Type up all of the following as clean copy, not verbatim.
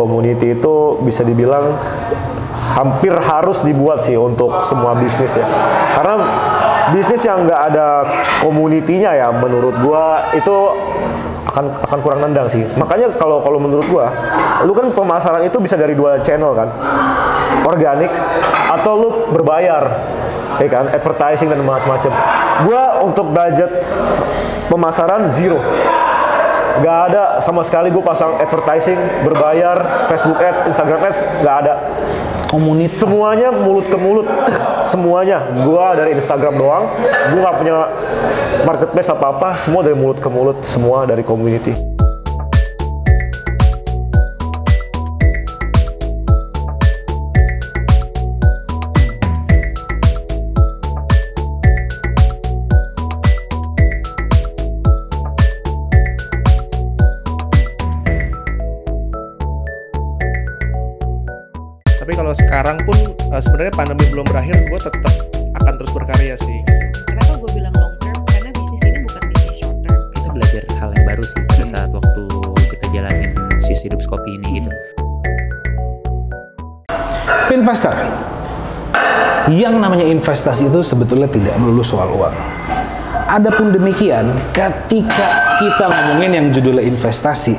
community itu bisa dibilang hampir harus dibuat sih untuk semua bisnis ya. Karena bisnis yang nggak ada community-nya ya, menurut gua itu akan kurang nendang sih. Makanya kalau menurut gua, lu kan pemasaran itu bisa dari dua channel kan, organik atau lu berbayar, ya kan, advertising dan macam-macam. Gua untuk budget pemasaran zero, nggak ada sama sekali. Gue pasang advertising berbayar, Facebook Ads, Instagram Ads, nggak ada. Komunitas. Semuanya mulut ke mulut, semuanya. Gua dari Instagram doang, gua nggak punya marketplace apa-apa, semua dari mulut ke mulut, semua dari community. Tapi kalau sekarang pun sebenarnya pandemi belum berakhir, gue tetap akan terus berkarya sih. Kenapa gue bilang long term? Karena bisnis ini bukan bisnis short term. Kita belajar hal yang baru sih pada saat waktu kita jalanin sisi hidup kopi ini gitu. Investor. Yang namanya investasi itu sebetulnya tidak melulu soal uang. Adapun demikian, ketika kita ngomongin yang judulnya investasi,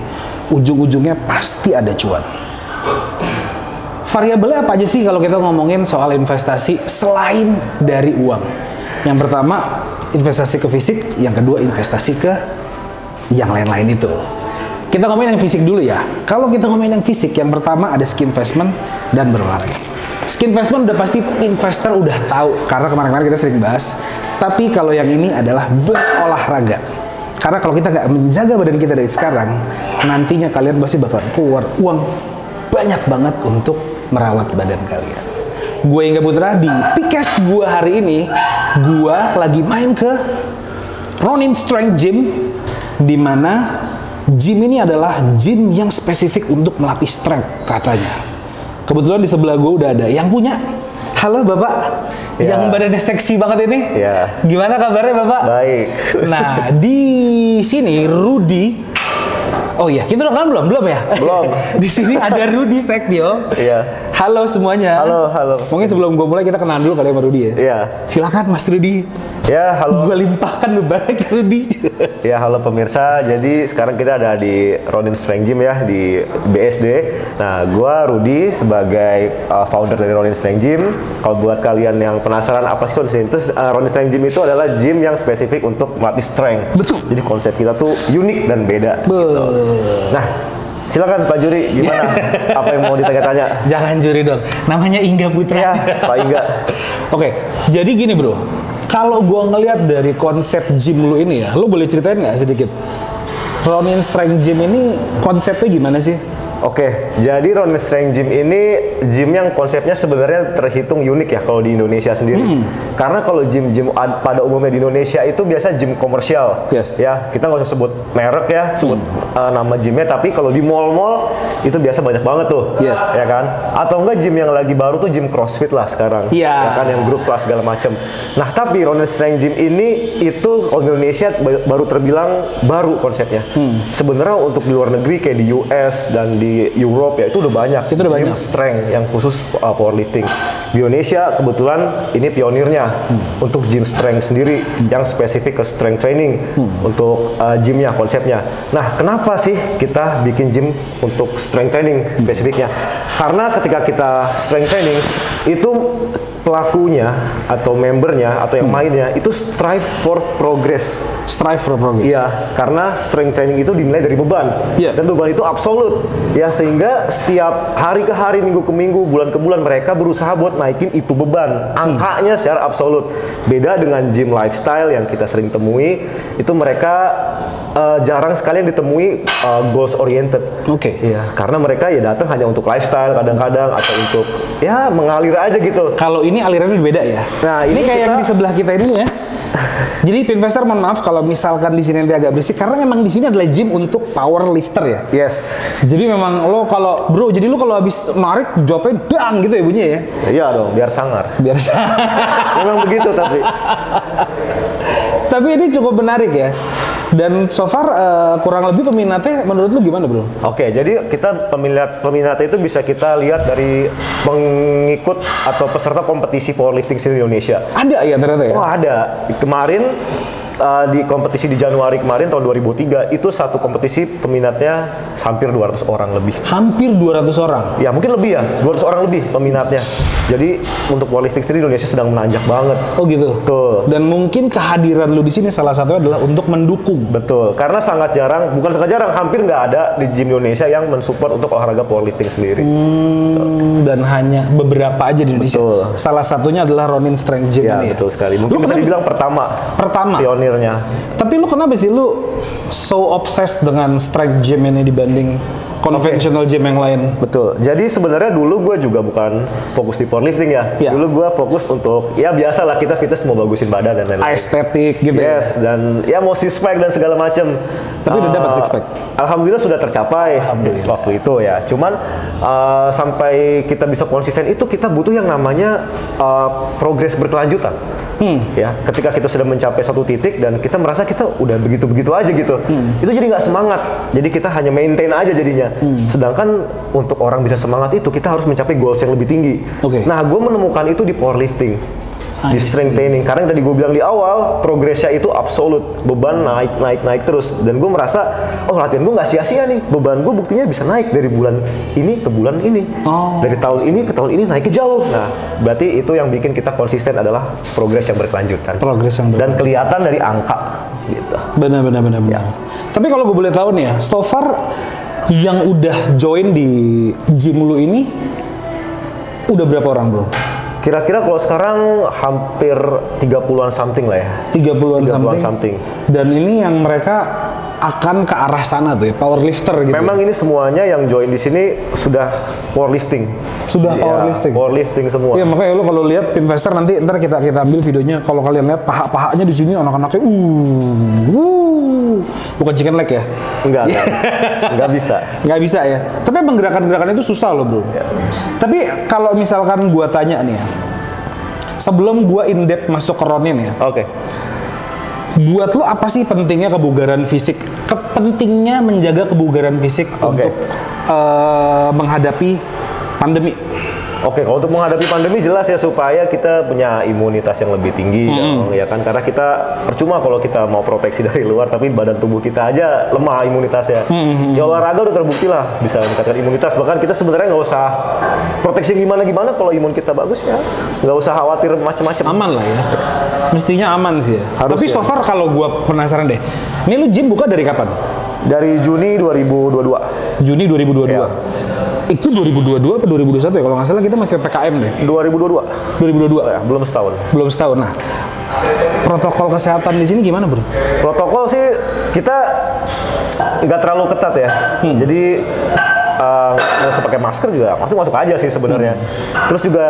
ujung-ujungnya pasti ada cuan. Variabelnya apa aja sih kalau kita ngomongin soal investasi selain dari uang? Yang pertama, investasi ke fisik. Yang kedua, investasi ke yang lain-lain itu. Kita ngomongin yang fisik dulu ya. Kalau kita ngomongin yang fisik, yang pertama ada ski investment dan berolahraga. Ski investment udah pasti investor udah tahu, karena kemarin-kemarin kita sering bahas. Tapi kalau yang ini adalah berolahraga. Karena kalau kita nggak menjaga badan kita dari sekarang, nantinya kalian pasti bakal keluar uang banyak banget untuk merawat badan kalian. Gue Hingga Putra, di Pikes gue hari ini, gue lagi main ke Ronin Strength Gym, di mana gym ini adalah gym yang spesifik untuk melatih strength katanya. Kebetulan di sebelah gue udah ada yang punya. Halo Bapak, yang badannya seksi banget ini. Gimana kabarnya Bapak? Baik. Nah, di sini Rudy. Oh iya, kita udah kenal belum ya? Belum. Di sini ada Rudy Sektio. Iya. Halo semuanya. Halo. Mungkin sebelum gue mulai kita kenalan dulu kali sama Rudy ya. Iya. Silakan Mas Rudy. Ya, halo. Gue limpahkan bebannya ke Rudy. Ya, halo pemirsa. Jadi sekarang kita ada di Ronin Strength Gym ya, di BSD. Nah, gue Rudy sebagai founder dari Ronin Strength Gym. Kalau buat kalian yang penasaran apa sih Ronin Strength Gym, Ronin Strength Gym itu adalah gym yang spesifik untuk melatih strength. Betul. Jadi konsep kita tuh unik dan beda. Gitu. Nah, silakan Pak Juri, gimana? Apa yang mau ditanya-tanya? Jangan juri dong. Namanya Hingga Putra. Ya, Pak Hingga. Oke, jadi gini bro. Kalau gua ngelihat dari konsep gym lu ini ya, lu boleh ceritain nggak sedikit? Ronin Strength Gym ini konsepnya gimana sih? Oke, jadi Ronin Strength Gym ini gym yang konsepnya sebenarnya terhitung unik ya kalau di Indonesia sendiri. Karena kalau gym-gym pada umumnya di Indonesia itu biasa gym komersial. Yes. Ya, kita nggak usah sebut merek ya, sebut nama gymnya. Tapi kalau di mall-mall itu biasa banyak banget tuh. Yes. Ya kan? Atau enggak gym yang lagi baru tuh gym CrossFit lah sekarang. Iya. Ya kan, yang grup kelas segala macam. Nah, tapi Ronin Strength Gym ini itu kalau di Indonesia baru terbilang baru konsepnya. Sebenarnya untuk di luar negeri kayak di US dan di Europe ya itu udah banyak. Itu udah banyak. Strength yang khusus powerlifting. Di Indonesia kebetulan ini pionirnya untuk gym strength sendiri yang spesifik ke strength training untuk gymnya, konsepnya. Nah, kenapa sih kita bikin gym untuk strength training spesifiknya? Karena ketika kita strength training itu pelakunya atau membernya atau yang mainnya itu strive for progress. Strive for progress. Iya, karena strength training itu dinilai dari beban. Iya. Dan beban itu absolut. Ya, sehingga setiap hari ke hari, minggu ke minggu, bulan ke bulan mereka berusaha buat naikin itu beban. Angkanya secara absolut. Beda dengan gym lifestyle yang kita sering temui, itu mereka jarang sekali yang ditemui goals oriented. Oke. Iya, karena mereka ya datang hanya untuk lifestyle kadang-kadang atau untuk ya mengalir aja gitu. Kalau ini alirannya beda ya. Nah, ini kayak kita yang di sebelah kita ini ya. Jadi investor mohon maaf kalau misalkan di sini nanti agak berisik karena memang di sini adalah gym untuk power lifter ya. Yes. Jadi memang lo kalau bro, jadi lo kalau habis narik jatuhin dang gitu ya bunyinya ya. Iya dong, biar sangar. Biar Memang begitu tapi. Tapi ini cukup menarik ya. Dan so far kurang lebih peminatnya menurut lu gimana bro? Oke, jadi kita peminatnya itu bisa kita lihat dari pengikut atau peserta kompetisi powerlifting di Indonesia. Ada ya ternyata ya? Oh ada. Kemarin di kompetisi di Januari kemarin tahun 2003 itu satu kompetisi peminatnya hampir 200 orang lebih. Hampir 200 orang? Ya mungkin lebih ya, 200 orang lebih peminatnya. Jadi untuk powerlifting di Indonesia sedang menanjak banget. Oh gitu? Betul. Dan mungkin kehadiran lu di sini salah satunya adalah untuk mendukung. Betul, karena sangat jarang, bukan sangat jarang, hampir nggak ada di gym Indonesia yang mensupport untuk olahraga powerlifting sendiri. Dan hanya beberapa aja di Indonesia. Betul. Salah satunya adalah Ronin Strength Gym Ya, ini ya? betul sekali. Mungkin Lu bisa kenapa- dibilang pertama pionirnya. Tapi lu kenapa sih lu so obsessed dengan strength gym ini dibanding conventional gym yang lain? Betul. Jadi sebenarnya dulu gue juga bukan fokus di powerlifting ya. Ya. Dulu gue fokus untuk ya biasalah kita fitness mau bagusin badan dan lain-lain. Estetik gitu Yes, dan ya mau six pack dan segala macam. Tapi udah dapat six pack? Alhamdulillah sudah tercapai waktu itu ya. Cuman sampai kita bisa konsisten itu kita butuh yang namanya progres berkelanjutan. Ya, ketika kita sudah mencapai satu titik dan kita merasa kita udah begitu-begitu aja gitu, itu jadi nggak semangat. Jadi kita hanya maintain aja jadinya. Sedangkan untuk orang bisa semangat itu kita harus mencapai goals yang lebih tinggi. Oke. Nah, gue menemukan itu di powerlifting. I Di strength training, karena yang tadi gue bilang di awal progresnya itu absolut, beban naik terus, dan gue merasa oh latihan gue nggak sia-sia nih, beban gue buktinya bisa naik dari bulan ini ke bulan ini, dari tahun ini ke tahun ini naik ke jauh. Nah berarti itu yang bikin kita konsisten adalah progres yang berkelanjutan, Progres yang dan kelihatan dari angka gitu. Benar. Tapi kalau gue boleh tahu nih ya, so far yang udah join di gym lu ini udah berapa orang bro? Kira-kira kalau sekarang hampir 30-an something lah ya. 30-an 30-an something. Dan ini yang mereka akan ke arah sana tuh ya, powerlifter gitu. Memang ini semuanya yang join di sini sudah powerlifting. Sudah Ya, powerlifting. Powerlifting semua. Iya makanya lu kalau lihat investor nanti ntar kita ambil videonya, kalau kalian lihat paha-pahanya di sini anak-anaknya bukan chicken leg ya? Enggak bisa. Nggak bisa ya. Tapi emang gerakan-gerakan itu susah loh bro. Ya. Tapi kalau misalkan gua tanya nih ya, sebelum gua in depth masuk ke Ronin ya, Oke. buat lo apa sih pentingnya kebugaran fisik? Pentingnya menjaga kebugaran fisik Oke. untuk menghadapi pandemi. Oke, kalau untuk menghadapi pandemi jelas ya supaya kita punya imunitas yang lebih tinggi dong, ya kan, karena kita percuma kalau kita mau proteksi dari luar tapi badan tubuh kita aja lemah imunitasnya. Ya olahraga udah terbukti lah bisa meningkatkan imunitas, bahkan kita sebenarnya nggak usah proteksi gimana kalau imun kita bagus ya nggak usah khawatir macam-macam. Aman lah ya. Mestinya aman sih ya. Harus Tapi ya. so far kalau gua penasaran deh. Ini lu gym buka dari kapan? Dari Juni 2022. Juni 2022. Ya. Itu 2022 atau 2021 ya? Kalau nggak salah kita masih PKM deh. 2022. 2022. Ya, belum setahun. Belum setahun. Nah, protokol kesehatan di sini gimana, Bro? Protokol sih kita nggak terlalu ketat ya. Jadi nggak usah pakai masker juga, masuk aja sih sebenarnya. Terus juga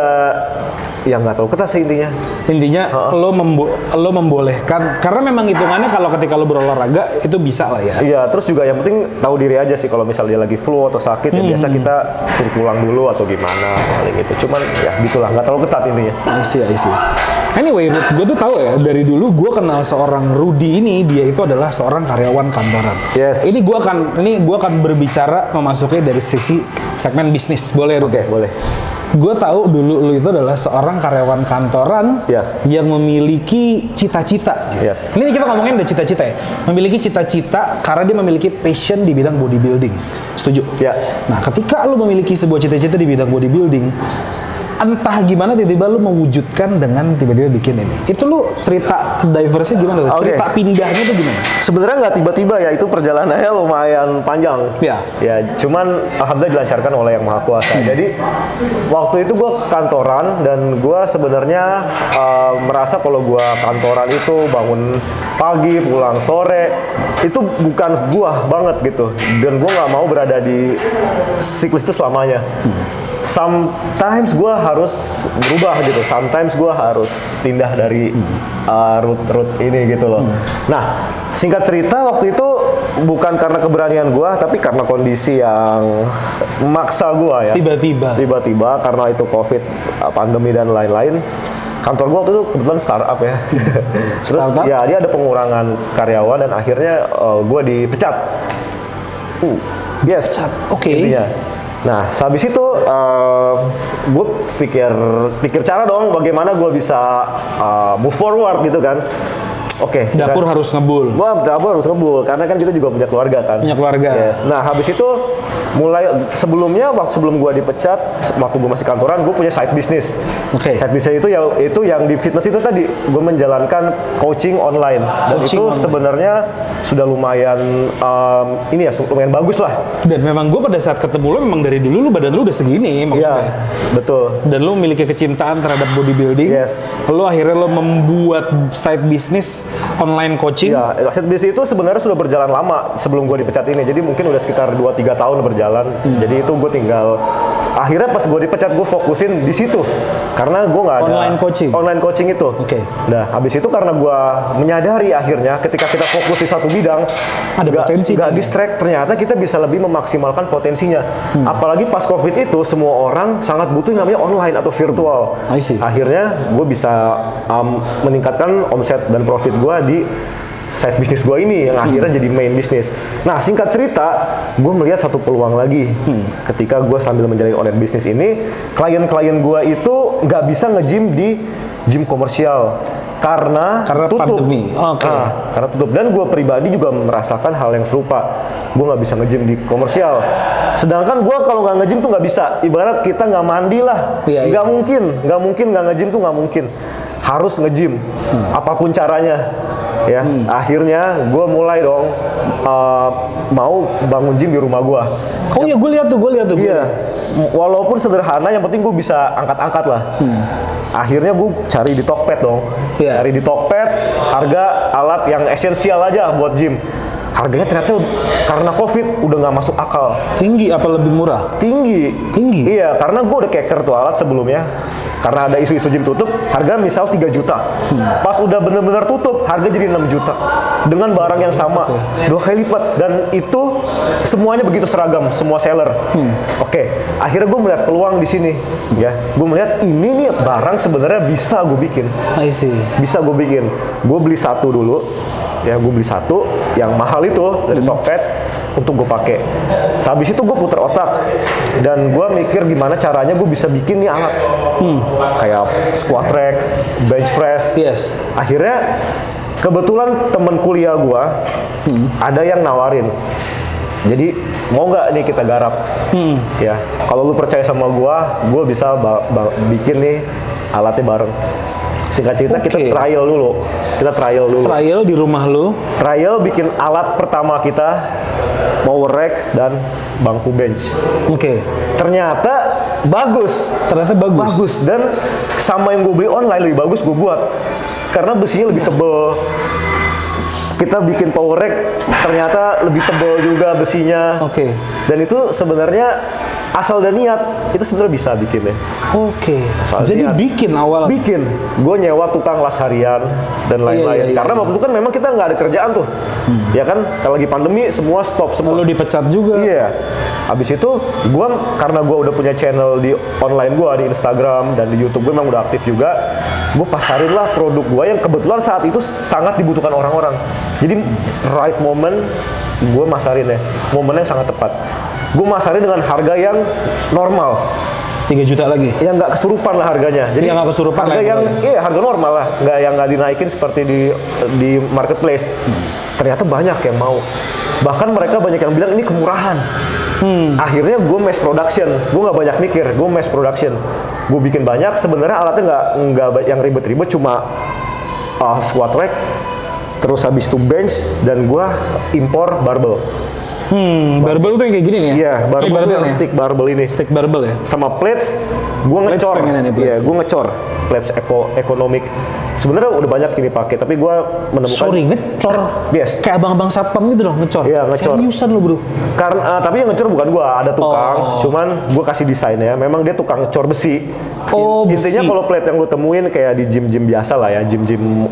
ya nggak terlalu ketat sih intinya. Intinya lo membolehkan, karena memang hitungannya kalau ketika lo berolahraga itu bisa lah ya. Iya, terus juga yang penting tahu diri aja sih, kalau misalnya dia lagi flu atau sakit ya biasa kita suruh pulang dulu atau gimana paling gitu. Cuman ya gitulah, nggak terlalu ketat intinya. I see. Anyway, gue tuh tahu ya, dari dulu gue kenal seorang Rudy ini, dia itu adalah seorang karyawan kantoran. Yes. Ini gue akan berbicara memasuki dari sisi segmen bisnis. Boleh, Rudy? Oke, boleh. Gue tahu dulu lu itu adalah seorang karyawan kantoran Ya. yang memiliki cita-cita. Yes. Ini kita ngomongin udah cita-cita ya. Memiliki cita-cita karena dia memiliki passion di bidang bodybuilding. Setuju? Ya. Nah, ketika lu memiliki sebuah cita-cita di bidang bodybuilding, entah gimana tiba-tiba lu mewujudkan dengan tiba-tiba bikin ini. Itu lu cerita diversnya gimana tuh? Oke. Cerita pindahnya tuh gimana? Sebenarnya nggak tiba-tiba ya, itu perjalanannya lumayan panjang. Ya. Ya, cuman alhamdulillah dilancarkan oleh Yang Maha Kuasa. Jadi waktu itu gue kantoran dan gue sebenarnya merasa kalau gue kantoran itu bangun pagi pulang sore itu bukan gue banget gitu. Dan gue nggak mau berada di siklus itu selamanya. Sometimes gue harus berubah gitu, sometimes gue harus pindah dari route ini gitu loh. Nah, singkat cerita waktu itu bukan karena keberanian gue, tapi karena kondisi yang memaksa gue ya. Tiba-tiba Tiba-tiba karena itu COVID, pandemi dan lain-lain. kantor gua waktu itu kebetulan startup ya. Terus Startup? ya dia ada pengurangan karyawan dan akhirnya gua dipecat. Yes. Oke. Intinya. Nah, habis itu gue pikir cara dong bagaimana gue bisa move forward gitu kan. Oke. Dapur harus ngebul. Dapur harus ngebul karena kan kita juga punya keluarga kan. Punya keluarga. Yes. Nah, habis itu mulai sebelumnya sebelum gue dipecat, waktu gue masih kantoran, gue punya side business. Oke. Side business itu yang di fitness itu tadi gue menjalankan coaching online dan Coaching itu online. sebenarnya sudah lumayan lumayan bagus lah. Dan memang gue pada saat ketemu lo memang dari dulu lu badan lu udah segini Iya, maksudnya. betul. Dan lu memiliki kecintaan terhadap bodybuilding. Yes. Lo akhirnya lo membuat side business online coaching. Iya, side business itu sebenarnya sudah berjalan lama sebelum gue dipecat ini. Jadi mungkin udah sekitar 2-3 tahun berjalan. Jadi itu gue tinggal akhirnya pas gue dipecat gue fokusin di situ. Karena gue nggak ada Online coaching itu. Oke. Nah, habis itu karena gue menyadari akhirnya ketika kita fokus di satu bidang Ada potensi nggak nih. distract, ternyata kita bisa lebih memaksimalkan potensinya. Apalagi pas COVID itu semua orang sangat butuh yang namanya online atau virtual. I see. Akhirnya gue bisa meningkatkan omset dan profit gue di side bisnis gue ini yang akhirnya jadi main bisnis. Nah, singkat cerita, gue melihat satu peluang lagi. Ketika gue sambil menjalani online bisnis ini, klien-klien gue itu nggak bisa nge-gym di gym komersial karena tutup. pandemi. Oke. Karena tutup. Dan gue pribadi juga merasakan hal yang serupa. Gue nggak bisa nge-gym di komersial. Sedangkan gue kalau nggak nge-gym tuh nggak bisa. Ibarat kita nggak mandi lah. Iya, Nggak mungkin nggak nge-gym tuh nggak mungkin. Harus nge-gym. Apapun caranya. Ya, akhirnya gue mulai dong mau bangun gym di rumah gue. Oh iya, gue lihat tuh. Iya, walaupun sederhana, yang penting gue bisa angkat-angkat lah. Akhirnya gue cari di Tokped dong. Iya. Cari di Tokped, harga alat yang esensial aja buat gym. Harganya ternyata karena COVID udah nggak masuk akal. Tinggi apa lebih murah? Tinggi. Iya, karena gue udah keker tuh alat sebelumnya. Karena ada isu-isu gym tutup, harga misal 3 juta. Pas udah bener-bener tutup, harga jadi 6 juta. Dengan barang yang sama, 2 kali lipat. Dan itu semuanya begitu seragam, semua seller. Oke, akhirnya gue melihat peluang di sini. Ya, gue melihat ini nih barang sebenarnya bisa gue bikin. I see. Bisa gue bikin. Gue beli satu dulu. Ya, gue beli satu yang mahal itu dari Tokped untuk gue pakai. Habis itu gue putar otak dan gue mikir gimana caranya gue bisa bikin nih alat kayak squat rack, bench press. Yes. Akhirnya kebetulan temen kuliah gue ada yang nawarin. Jadi mau nggak nih kita garap? Ya, kalau lu percaya sama gue bisa bikin nih alatnya bareng. Singkat cerita kita trial dulu. Trial di rumah lu. Trial bikin alat pertama kita, power rack dan bangku bench. Oke. Ternyata bagus. Bagus dan sama yang gue beli online lebih bagus gue buat. Karena besinya lebih tebel. Kita bikin power rack ternyata lebih tebel juga besinya. Oke. Dan itu sebenarnya asal dan niat itu sebenarnya bisa bikinnya. Oke. Asal Jadi niat. bikin awal. Bikin. Gue nyewa tukang las harian dan lain-lain. Iya. Karena waktu itu kan memang kita nggak ada kerjaan tuh. Ya kan, kalau lagi pandemi semua stop semua. Lu dipecat juga. Iya. Habis itu karena gue udah punya channel di online gue di Instagram dan di YouTube gue memang udah aktif juga. Gue pasarin lah produk gue yang kebetulan saat itu sangat dibutuhkan orang-orang. Jadi right moment gue masarin ya. Momennya sangat tepat. Gue masarin dengan harga yang normal. 3 juta lagi. Yang nggak kesurupan lah harganya. Jadi yang nggak kesurupan harga lah, yang ya. harga normal lah, yang nggak dinaikin seperti di marketplace. Ternyata banyak yang mau. Bahkan mereka banyak yang bilang ini kemurahan. Akhirnya gue mass production. Gue nggak banyak mikir, gue mass production. Gue bikin banyak. Sebenarnya alatnya nggak yang ribet-ribet, cuma squat rack, terus habis itu bench, dan gue impor barbell. Barbell tuh yang kayak gini nih ya? Iya, barbell Barbell yang ya? stick barbell ini. Stick barbell ya? Sama plates, gue ngecor. pengen nih, plates. Iya, gue ngecor. Plates ekonomik. Sebenarnya udah banyak ini pakai, tapi gue menemukan. Sorry, ngecor? Yes. Kayak abang-abang satpam gitu dong, ngecor? Iya, ngecor. Seriusan lu bro? Karena tapi yang ngecor bukan gue, ada tukang. Cuman gue kasih desainnya. Memang dia tukang ngecor besi. Besi. Intinya kalau plate yang lu temuin kayak di gym-gym biasa lah ya, gym-gym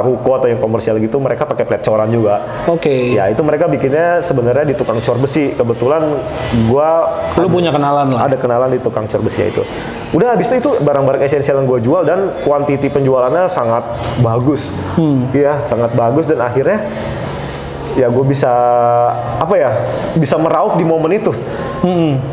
ruko atau yang komersial gitu, mereka pakai plate coran juga. Oke. Ya itu mereka bikinnya sebenarnya di tukang cor besi. Kebetulan gua Lu punya kenalan lah. ada kenalan di tukang cor besi itu. Udah habis itu barang-barang esensial yang gue jual dan kuantiti penjualannya sangat bagus. Iya, sangat bagus dan akhirnya ya gue bisa apa ya? Bisa meraup di momen itu.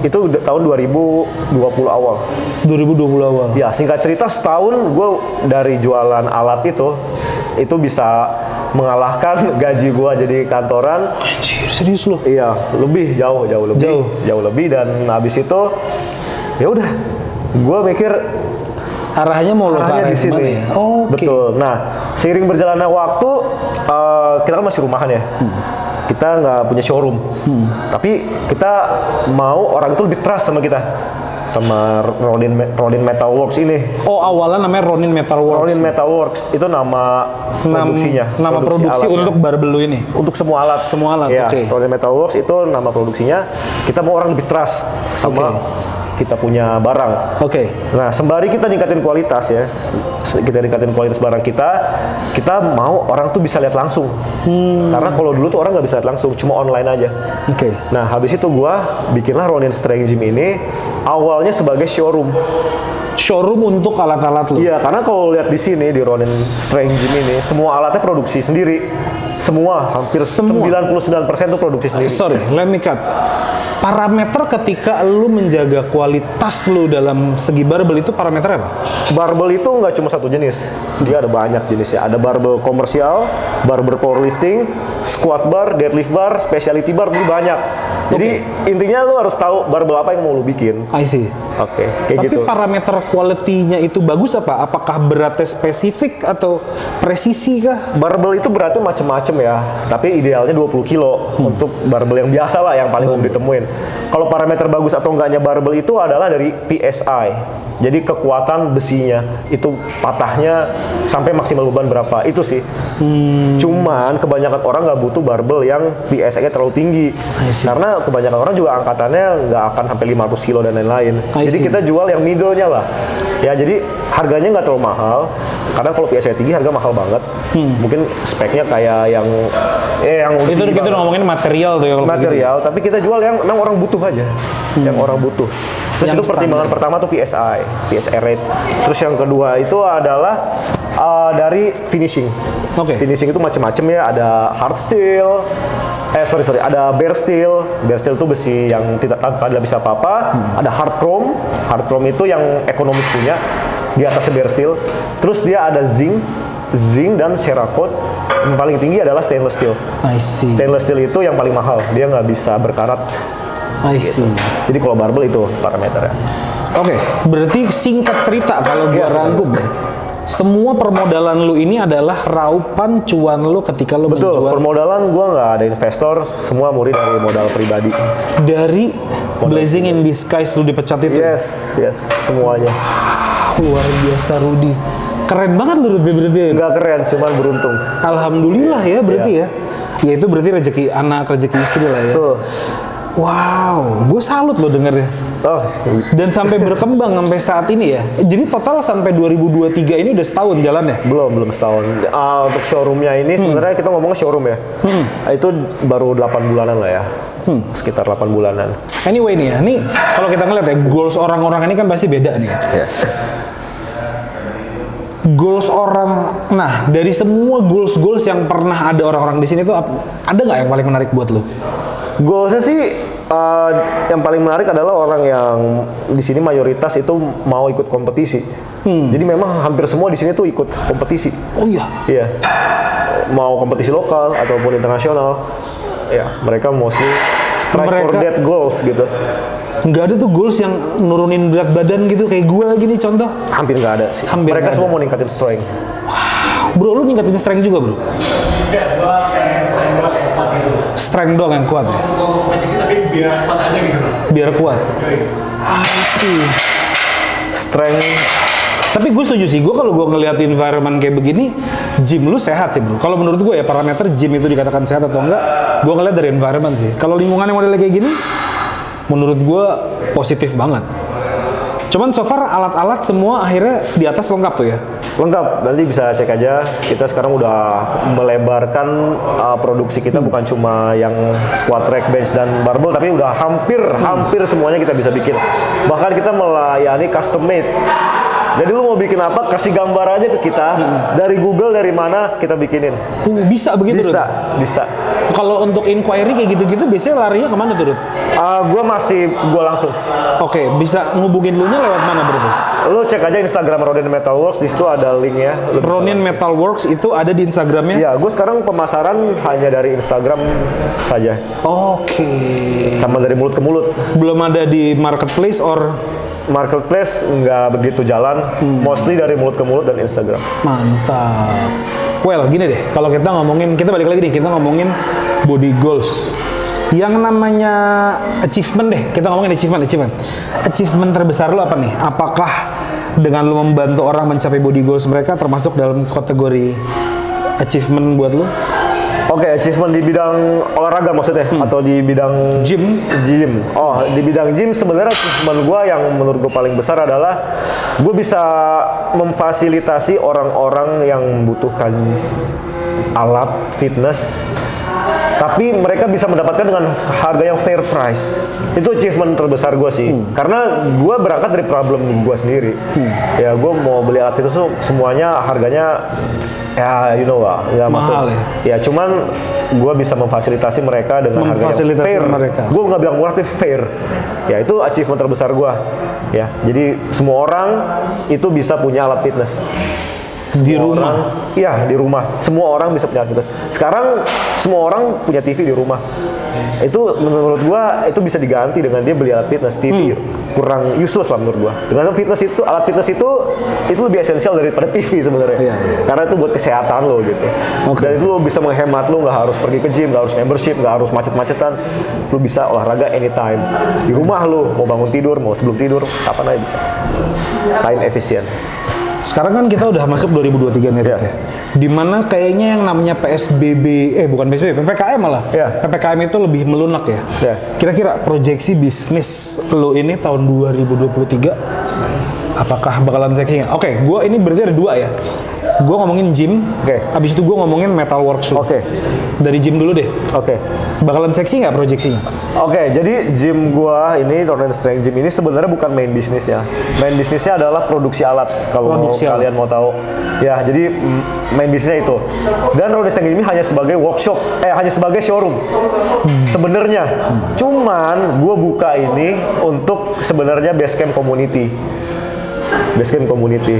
Itu tahun 2020 awal. 2020 awal. Ya, singkat cerita setahun gue dari jualan alat itu bisa mengalahkan gaji gue jadi kantoran. Anjir, serius lu? Iya, lebih jauh lebih dan habis itu ya udah, gue mikir Arahnya mau lo ke arahnya arah di sini. mana ya? Oh, oke. Betul. Nah, seiring berjalannya waktu, kita kan masih rumahan ya. Kita nggak punya showroom. Tapi kita mau orang itu lebih trust sama kita. Sama Ronin Metal Works ini. Oh, awalnya namanya Ronin Metal Works. Ronin Metal Works itu nama produksinya. Nama produksi alatnya. untuk barbel lu ini. Untuk semua alat. Semua alat, Ya, oke. Ronin Metal Works itu nama produksinya. Kita mau orang lebih trust sama kita punya barang. Oke. Nah, sembari kita ningkatin kualitas ya, kita ningkatin kualitas barang kita mau orang tuh bisa lihat langsung. Karena kalau dulu tuh orang nggak bisa lihat langsung, cuma online aja. Oke. Nah, habis itu gua bikinlah Ronin Strength Gym ini awalnya sebagai showroom. Showroom untuk alat-alat lu. Iya, karena kalau lihat di sini di Ronin Strength Gym ini, semua alatnya produksi sendiri. Hampir 99% tuh produksi sendiri. Sorry, let me cut. Parameter ketika lu menjaga kualitas lu dalam segi barbel itu parameternya apa? Barbel itu nggak cuma satu jenis, dia ada banyak jenisnya. Ada barbel komersial, barbel powerlifting, squat bar, deadlift bar, specialty bar, itu banyak. Jadi intinya lu harus tahu barbel apa yang mau lu bikin. I see. Oke, kayak Tapi gitu. parameter quality-nya itu bagus apa? Apakah beratnya spesifik atau presisi kah? Barbel itu beratnya macem-macem ya, tapi idealnya 20 kilo untuk barbel yang biasa lah, yang paling umum ditemuin. Kalau parameter bagus atau enggaknya barbel itu adalah dari PSI. Jadi kekuatan besinya itu patahnya sampai maksimal beban berapa, itu sih. Cuman kebanyakan orang nggak butuh barbel yang PSI-nya terlalu tinggi. Karena kebanyakan orang juga angkatannya nggak akan sampai 500 kilo dan lain-lain. Jadi kita jual yang middle-nya lah. Ya, jadi harganya nggak terlalu mahal. Karena kalau PSI tinggi harga mahal banget. Mungkin speknya kayak yang udah Itu tinggi kita banget. ngomongin material tuh ya kalau Material, tapi kita jual yang memang orang butuh aja. Yang orang butuh. Terus Yang itu pertimbangan standar. pertama tuh PSI rate. Terus yang kedua itu adalah dari finishing. Oke. Finishing itu macam-macam ya, ada hard steel, ada bare steel. Bare steel itu besi yang tanpa bisa apa-apa. Ada hard chrome. Hard chrome itu yang ekonomis punya, di atasnya bare steel. Terus dia ada zinc dan cerakote. Yang paling tinggi adalah stainless steel. I see. Stainless steel itu yang paling mahal, dia nggak bisa berkarat. I see. Jadi kalau barbel itu parameternya. Oke, berarti singkat cerita kalau gua Iya, rangkum ya. Semua permodalan lu ini adalah raupan cuan lu ketika lu Betul, menjual permodalan gua nggak ada investor, semua murni dari modal pribadi. dari Blazing in Disguise lu dipecat itu. Yes, semuanya. Luar biasa Rudy. Keren banget lu Rudy berarti. Nggak keren, cuman beruntung. Alhamdulillah ya berarti ya. Ya itu berarti rezeki anak, rezeki istri lah ya. Tuh. Wow, gue salut lo dengernya. Oh, Dan sampai berkembang sampai saat ini ya. Jadi total sampai 2023 ini udah setahun jalannya. belum setahun. Untuk showroomnya ini sebenarnya kita ngomongnya showroom ya. Itu baru 8 bulanan lah ya. Sekitar 8 bulanan. Anyway nih ya, nih kalau kita ngeliat ya goals orang-orang ini kan pasti beda nih ya. Goals orang, nah dari semua goals yang pernah ada orang-orang di sini tuh ada nggak yang paling menarik buat lo? Goalsnya sih yang paling menarik adalah orang yang di sini mayoritas itu mau ikut kompetisi. Jadi memang hampir semua di sini tuh ikut kompetisi. Oh iya. Iya. Mau kompetisi lokal ataupun internasional. Ya, mereka mostly strive for that goals gitu. Nggak ada tuh goals yang nurunin berat badan gitu kayak gua gini contoh. Hampir nggak ada sih. Hampir Mereka nggak semua ada. mau ningkatin strength. Bro, lu ningkatin strength juga bro? Strength doang yang kuat ya? kompetisi tapi biar kuat aja gitu loh. Biar kuat. I see. Strength. Tapi gue setuju sih, gue kalau gue ngeliat environment kayak begini, gym lu sehat sih bro. Kalau menurut gue ya parameter gym itu dikatakan sehat atau enggak, gue ngeliat dari environment sih. Kalau lingkungannya modelnya kayak gini, menurut gue positif banget. Cuman so far alat-alat semua akhirnya di atas lengkap tuh ya. Lengkap, nanti bisa cek aja. Kita sekarang udah melebarkan produksi kita bukan cuma yang squat, rack, bench dan barbell, tapi udah hampir semuanya kita bisa bikin. Bahkan kita melayani custom made. Jadi lu mau bikin apa, kasih gambar aja ke kita, dari Google, dari mana kita bikinin. Bisa begitu, Dut? Bisa. Kalau untuk inquiry kayak gitu-gitu biasanya larinya kemana tuh, Dut? Gue langsung. Oke, bisa ngubungin lu nya lewat mana berarti? Lu cek aja Instagram Ronin Metalworks, di situ ada linknya. Ronin Metalworks itu ada di Instagramnya? Iya, gue sekarang pemasaran hanya dari Instagram saja. Oke. Sama dari mulut ke mulut. Belum ada di marketplace or? Marketplace nggak begitu jalan, mostly dari mulut ke mulut dan Instagram. Mantap. Well, gini deh, kalau kita ngomongin, kita balik lagi nih, kita ngomongin body goals. Yang namanya achievement deh, kita ngomongin achievement. Achievement terbesar lu apa nih? Apakah dengan lu membantu orang mencapai body goals mereka termasuk dalam kategori achievement buat lu? Oke, achievement di bidang olahraga maksudnya atau di bidang Gym. Oh, di bidang gym sebenarnya achievement gue yang menurut gue paling besar adalah gue bisa memfasilitasi orang-orang yang membutuhkan alat fitness, tapi mereka bisa mendapatkan dengan harga yang fair price. Itu achievement terbesar gue sih. Karena gue berangkat dari problem gue sendiri. Ya, gue mau beli alat fitness tuh semuanya harganya ya, you know lah, nggak masuk. Mahal Ya, cuman gue bisa memfasilitasi mereka dengan harga yang fair. Gue nggak bilang murah, tapi fair. Ya, itu achievement terbesar gue. Ya, jadi semua orang itu bisa punya alat fitness. Di rumah? Iya, di rumah. Semua orang bisa punya alat fitness. Sekarang semua orang punya TV di rumah. Itu menurut gua itu bisa diganti dengan dia beli alat fitness. TV kurang useless lah menurut gua. Dengan fitness itu, alat fitness itu lebih esensial daripada TV sebenarnya. Iya. Karena itu buat kesehatan lo gitu. Dan itu lo bisa menghemat, lo nggak harus pergi ke gym, nggak harus membership, nggak harus macet-macetan. Lo bisa olahraga anytime. Di rumah lo mau bangun tidur, mau sebelum tidur, kapan aja bisa. Time efficient. Sekarang kan kita udah masuk 2023 nih, Iya. dimana kayaknya yang namanya PSBB, bukan PSBB, PPKM malah. Iya. PPKM itu lebih melunak ya. Iya. Kira-kira proyeksi bisnis lo ini tahun 2023, apakah bakalan seksi nggak? Oke, gua ini berarti ada dua ya. Gue ngomongin gym, abis itu gue ngomongin Metalworks lo. Dari gym dulu deh. Bakalan seksi nggak proyeksinya? Jadi gym gua ini, Ronin Strength Gym ini sebenarnya bukan main bisnisnya. Main bisnisnya adalah produksi alat. Kalau kalian mau tahu, ya jadi main bisnisnya itu. Dan Ronin Strength Gym ini hanya sebagai workshop, hanya sebagai showroom. Sebenarnya, cuman gua buka ini untuk sebenarnya basecamp community. Basecamp community.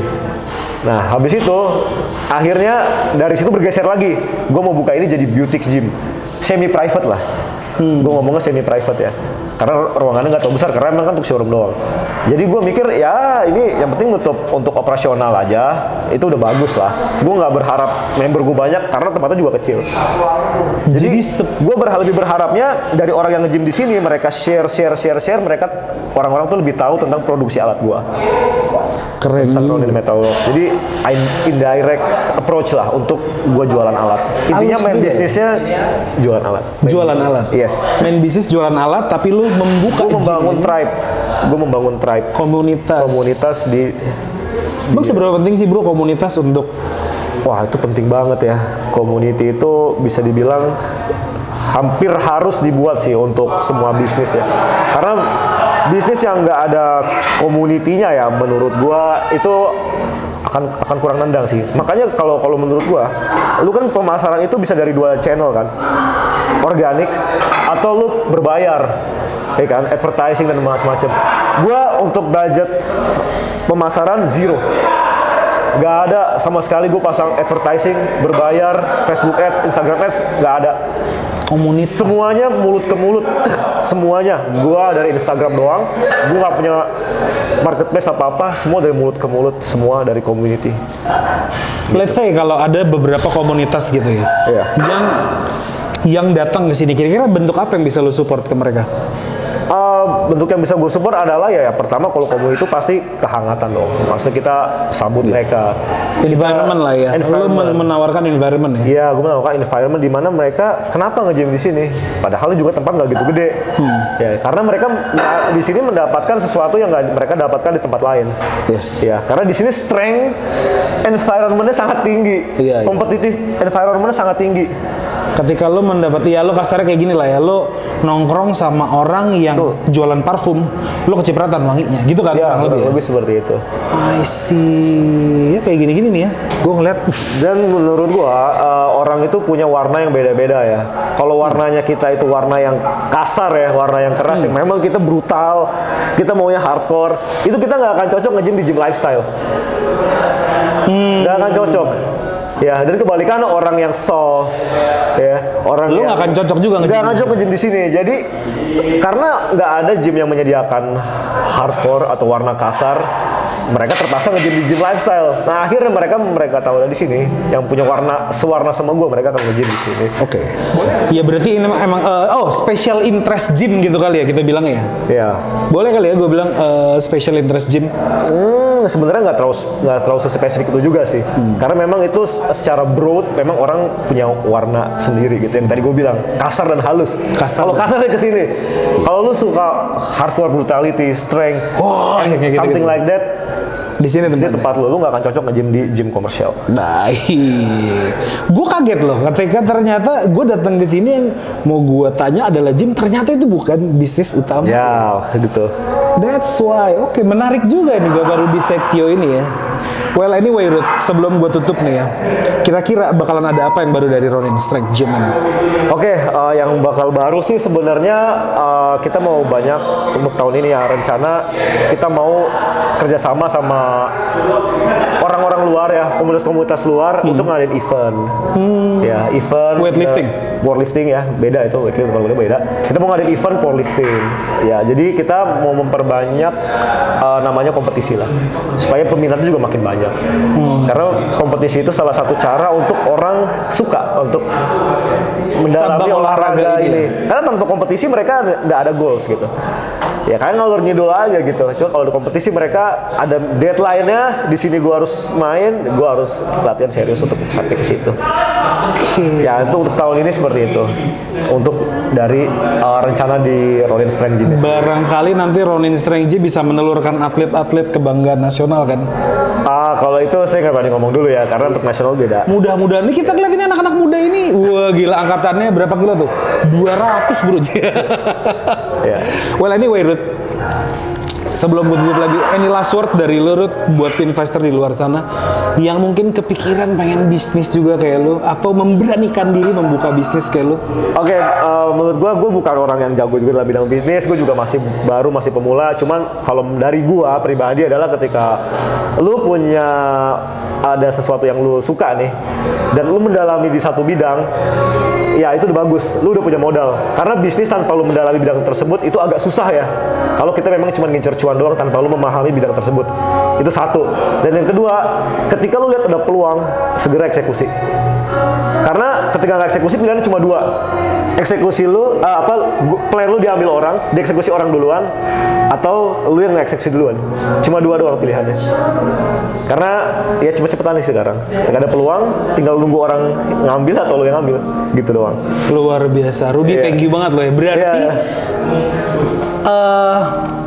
Nah, habis itu akhirnya dari situ bergeser lagi. Gue mau buka ini jadi boutique gym, semi private lah. Gue ngomongnya semi private ya, karena ruangannya nggak terlalu besar, karena memang kan untuk showroom doang. Jadi gue mikir ya ini yang penting untuk operasional aja, itu udah bagus lah. Gue nggak berharap member gue banyak karena tempatnya juga kecil. Jadi gue lebih berharapnya dari orang yang nge-gym di sini, mereka share, mereka orang-orang tuh lebih tahu tentang produksi alat gue. Keren. Tentang Ronin Metalworks. Jadi indirect approach lah untuk gue jualan alat. Intinya main bisnisnya jualan alat. Jualan alat. Yes. Main bisnis jualan alat, tapi lu membuka. Gue membangun tribe. Komunitas di. Bang, seberapa penting sih bro komunitas untuk? Wah, itu penting banget ya. Community itu bisa dibilang hampir harus dibuat sih untuk semua bisnis ya. Karena bisnis yang nggak ada komunitinya ya, menurut gua itu akan kurang nendang sih. Makanya kalau menurut gua, lu kan pemasaran itu bisa dari dua channel kan, organik atau lu berbayar, ya kan, advertising dan macam-macam. Gua untuk budget pemasaran zero. Nggak ada sama sekali gue pasang advertising, berbayar, Facebook Ads, Instagram Ads, nggak ada. Komunitas. Semuanya mulut ke mulut. Semuanya. Gue dari Instagram doang. Gue nggak punya marketplace apa-apa. Semua dari mulut ke mulut. Semua dari community. Let's say kalau ada beberapa komunitas gitu ya. Iya. Yang datang ke sini, kira-kira bentuk apa yang bisa lo support ke mereka? Bentuk yang bisa gue support adalah ya pertama kalau komunitas itu pasti kehangatan dong. Maksudnya kita sambut mereka. Environment lah ya. Lu menawarkan environment ya? Iya, gue menawarkan environment di mana mereka kenapa nge-gym di sini. Padahal juga tempat nggak gitu gede. Ya, karena mereka di sini mendapatkan sesuatu yang nggak mereka dapatkan di tempat lain. Yes. Ya, karena di sini strength environment-nya sangat tinggi, Iya, iya. kompetitif environment-nya sangat tinggi. Ketika lo mendapati, ya lo kasarnya kayak gini lah ya, lo nongkrong sama orang yang Tuh. jualan parfum, lo kecipratan wanginya, gitu kan? Ya, kurang lebih ya? lebih seperti itu. I see. Ya kayak gini-gini nih ya, gue ngeliat, Dan menurut gua orang itu punya warna yang beda-beda ya. Kalau warnanya kita itu warna yang kasar ya, warna yang keras yang memang kita brutal, kita maunya hardcore, itu kita nggak akan cocok nge-gym di gym lifestyle. Nggak akan cocok. Ya, dan kebalikan orang yang soft, ya, orang Lu yang nggak akan cocok juga nge-gym nggak akan cocok nge-gym di sini. Jadi karena nggak ada gym yang menyediakan hardcore atau warna kasar, mereka terpaksa nge-gym di gym lifestyle. Nah, akhirnya mereka tahu di sini yang punya warna sewarna sama gue, mereka akan nge-gym di sini. oke. Ya berarti ini emang, special interest gym gitu kali ya kita bilang ya? Ya, Boleh kali ya gue bilang special interest gym? sebenarnya nggak terlalu spesifik itu juga sih. Karena memang itu secara broad, memang orang punya warna sendiri gitu. Yang tadi gue bilang kasar dan halus. Kasar Kalau dan- kasar ya ke sini. Kalau lu suka hardcore brutality, strength, Oh, and kayak gitu-gitu. something like that, Di sini di tempatnya. tempat lu nggak akan cocok nge-gym di gym komersial. Baik. Gue kaget loh ketika ternyata gue datang ke sini yang mau gue tanya adalah gym, ternyata itu bukan bisnis utama. Ya, gitu. That's why. Oke, menarik juga nih gue baru di Sektio ini ya. Well anyway Ruth, sebelum gue tutup nih ya, kira-kira bakalan ada apa yang baru dari Ronin Strength Gym ini? Oke, yang bakal baru sih sebenarnya kita mau banyak untuk tahun ini ya, rencana kita mau kerjasama sama orang-orang luar ya, komunitas-komunitas luar untuk ngadain event. Ya, event Weightlifting? Powerlifting ya, beda itu weightlifting kalau beda. Kita mau ngadain event powerlifting. Ya, jadi kita mau memperbanyak namanya kompetisi lah, supaya peminatnya juga makin banyak. Karena kompetisi itu salah satu cara untuk orang suka untuk mendalami Cabang olahraga olahraga ini ini. Karena tanpa kompetisi mereka nggak ada goals gitu. Ya kalian ngalur ngidul aja gitu. Cuma kalau di kompetisi mereka ada deadline-nya. Di sini gua harus main, gua harus latihan serius untuk sampai ke situ. Ya itu untuk tahun ini seperti itu. Untuk dari rencana di Ronin Strength Gym. Barangkali nanti Ronin Strength Gym bisa menelurkan atlet-atlet kebanggaan nasional kan? Kalau itu saya nggak berani ngomong dulu ya, karena untuk nasional beda. Mudah-mudahan nih kita ngeliat ini anak-anak muda ini, wah gila angkatannya berapa kilo tuh? 200 bro. Ya. Well anyway Ruth, sebelum gue tutup lagi, any last word dari lu Ruth buat investor di luar sana yang mungkin kepikiran pengen bisnis juga kayak lu atau memberanikan diri membuka bisnis kayak lu? Oke, menurut gue bukan orang yang jago juga dalam bidang bisnis. Gue juga masih baru, masih pemula. Cuman kalau dari gue pribadi adalah ketika lu punya ada sesuatu yang lu suka nih, dan lu mendalami di satu bidang, ya itu udah bagus. Lu udah punya modal. Karena bisnis tanpa lu mendalami bidang tersebut itu agak susah ya. Kalau kita memang cuma ngincer cuan doang tanpa lu memahami bidang tersebut, itu satu. Dan yang kedua, ketika lu lihat ada peluang, segera eksekusi. Karena ketika nggak eksekusi pilihannya cuma dua. Eksekusi lu, plan lu diambil orang, dieksekusi orang duluan, atau lu yang nggak eksekusi duluan. Cuma dua doang pilihannya. Karena ya cepet-cepetan nih sekarang. Ketika ada peluang, tinggal nunggu orang ngambil atau lu yang ngambil, gitu doang. Luar biasa, Rudy, Iya. thank you banget loh ya. Berarti Iya.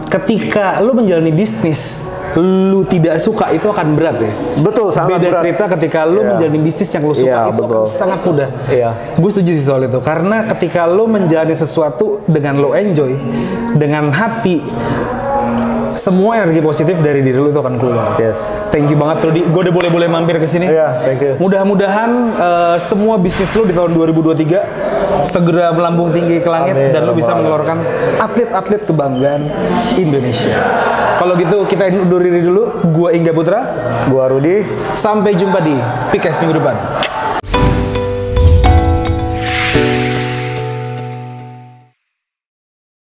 ketika lu menjalani bisnis, lu tidak suka itu akan berat ya. Betul, sangat Beda berat. cerita ketika lu Iya. menjalani bisnis yang lu suka Iya, itu betul. akan sangat mudah. Iya. Gue setuju sih soal itu. Karena ketika lu menjalani sesuatu dengan lu enjoy, dengan hati, semua energi positif dari diri lu itu akan keluar. Yes. Thank you banget Rudy. Gue udah boleh mampir ke sini. Iya, thank you. Mudah-mudahan semua bisnis lu di tahun 2023 segera melambung tinggi ke langit Amin. dan lu bisa Amin. mengeluarkan atlet-atlet kebanggaan Indonesia. Kalau gitu kita undur diri dulu. Gua Ingga Putra. Gua Rudi. Sampai jumpa di PKS minggu depan.